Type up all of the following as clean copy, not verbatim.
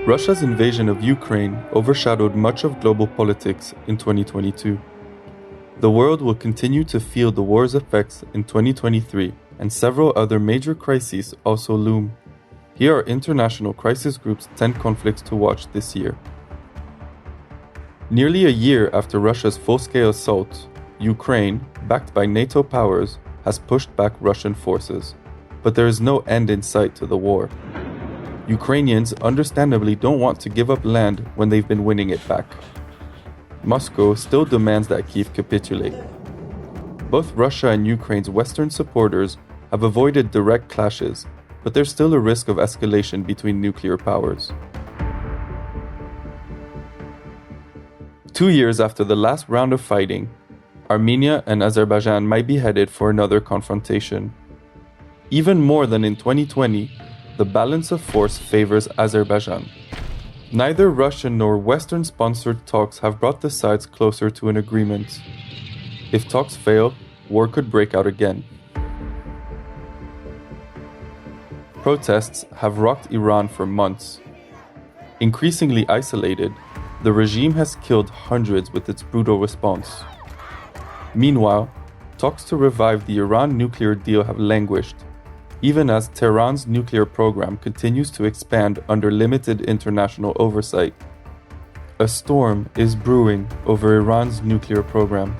Russia's invasion of Ukraine overshadowed much of global politics in 2022. The world will continue to feel the war's effects in 2023, and several other major crises also loom. Here are International Crisis Group's 10 conflicts to watch this year. Nearly a year after Russia's full-scale assault, Ukraine, backed by NATO powers, has pushed back Russian forces. But there is no end in sight to the war. Ukrainians understandably don't want to give up land when they've been winning it back. Moscow still demands that Kyiv capitulate. Both Russia and Ukraine's Western supporters have avoided direct clashes, but there's still a risk of escalation between nuclear powers. 2 years after the last round of fighting, Armenia and Azerbaijan might be headed for another confrontation. Even more than in 2020, the balance of force favors Azerbaijan. Neither Russian nor Western-sponsored talks have brought the sides closer to an agreement. If talks fail, war could break out again. Protests have rocked Iran for months. Increasingly isolated, the regime has killed hundreds with its brutal response. Meanwhile, talks to revive the Iran nuclear deal have languished, even as Tehran's nuclear program continues to expand under limited international oversight. A storm is brewing over Iran's nuclear program.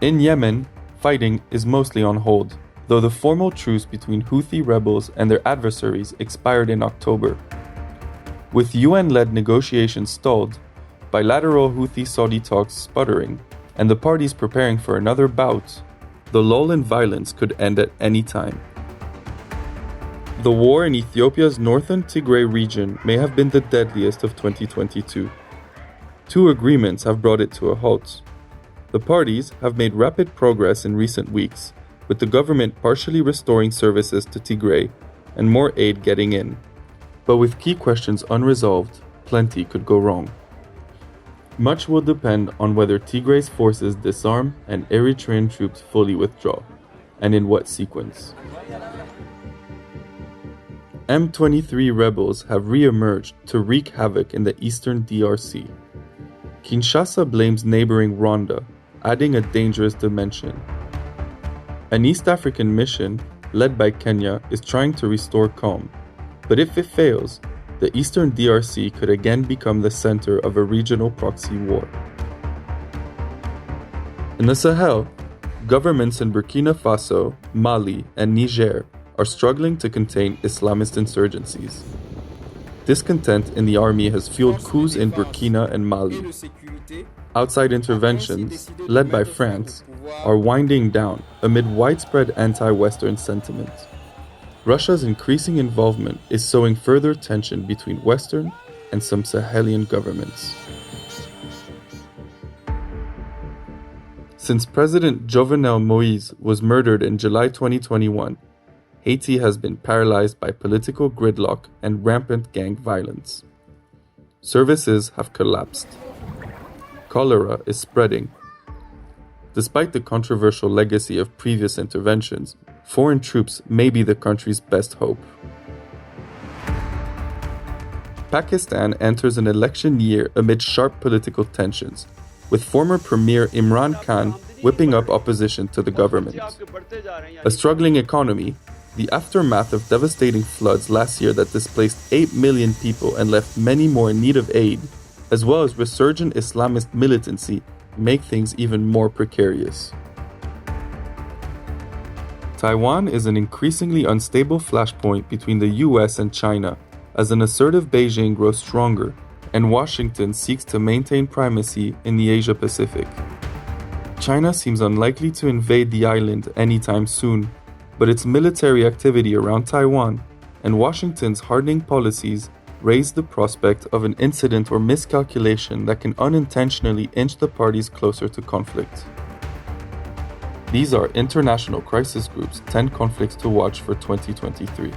In Yemen, fighting is mostly on hold, though the formal truce between Houthi rebels and their adversaries expired in October. With UN-led negotiations stalled, bilateral Houthi-Saudi talks sputtering, and the parties preparing for another bout, the lull in violence could end at any time. The war in Ethiopia's northern Tigray region may have been the deadliest of 2022. 2 agreements have brought it to a halt. The parties have made rapid progress in recent weeks, with the government partially restoring services to Tigray and more aid getting in. But with key questions unresolved, plenty could go wrong. Much will depend on whether Tigray's forces disarm and Eritrean troops fully withdraw, and in what sequence. M23 rebels have re-emerged to wreak havoc in the eastern DRC. Kinshasa blames neighboring Rwanda, adding a dangerous dimension. An East African mission, led by Kenya, is trying to restore calm, but if it fails, the eastern DRC could again become the center of a regional proxy war. In the Sahel, governments in Burkina Faso, Mali, and Niger are struggling to contain Islamist insurgencies. Discontent in the army has fueled coups in Burkina and Mali. Outside interventions, led by France, are winding down amid widespread anti-Western sentiment. Russia's increasing involvement is sowing further tension between Western and some Sahelian governments. Since President Jovenel Moïse was murdered in July 2021, Haiti has been paralyzed by political gridlock and rampant gang violence. Services have collapsed. Cholera is spreading. Despite the controversial legacy of previous interventions, foreign troops may be the country's best hope. Pakistan enters an election year amid sharp political tensions, with former Premier Imran Khan whipping up opposition to the government. A struggling economy, the aftermath of devastating floods last year that displaced 8 million people and left many more in need of aid, as well as resurgent Islamist militancy, make things even more precarious. Taiwan is an increasingly unstable flashpoint between the US and China, as an assertive Beijing grows stronger, and Washington seeks to maintain primacy in the Asia-Pacific. China seems unlikely to invade the island anytime soon, but its military activity around Taiwan and Washington's hardening policies raise the prospect of an incident or miscalculation that can unintentionally inch the parties closer to conflict. These are International Crisis Group's 10 conflicts to watch for 2023.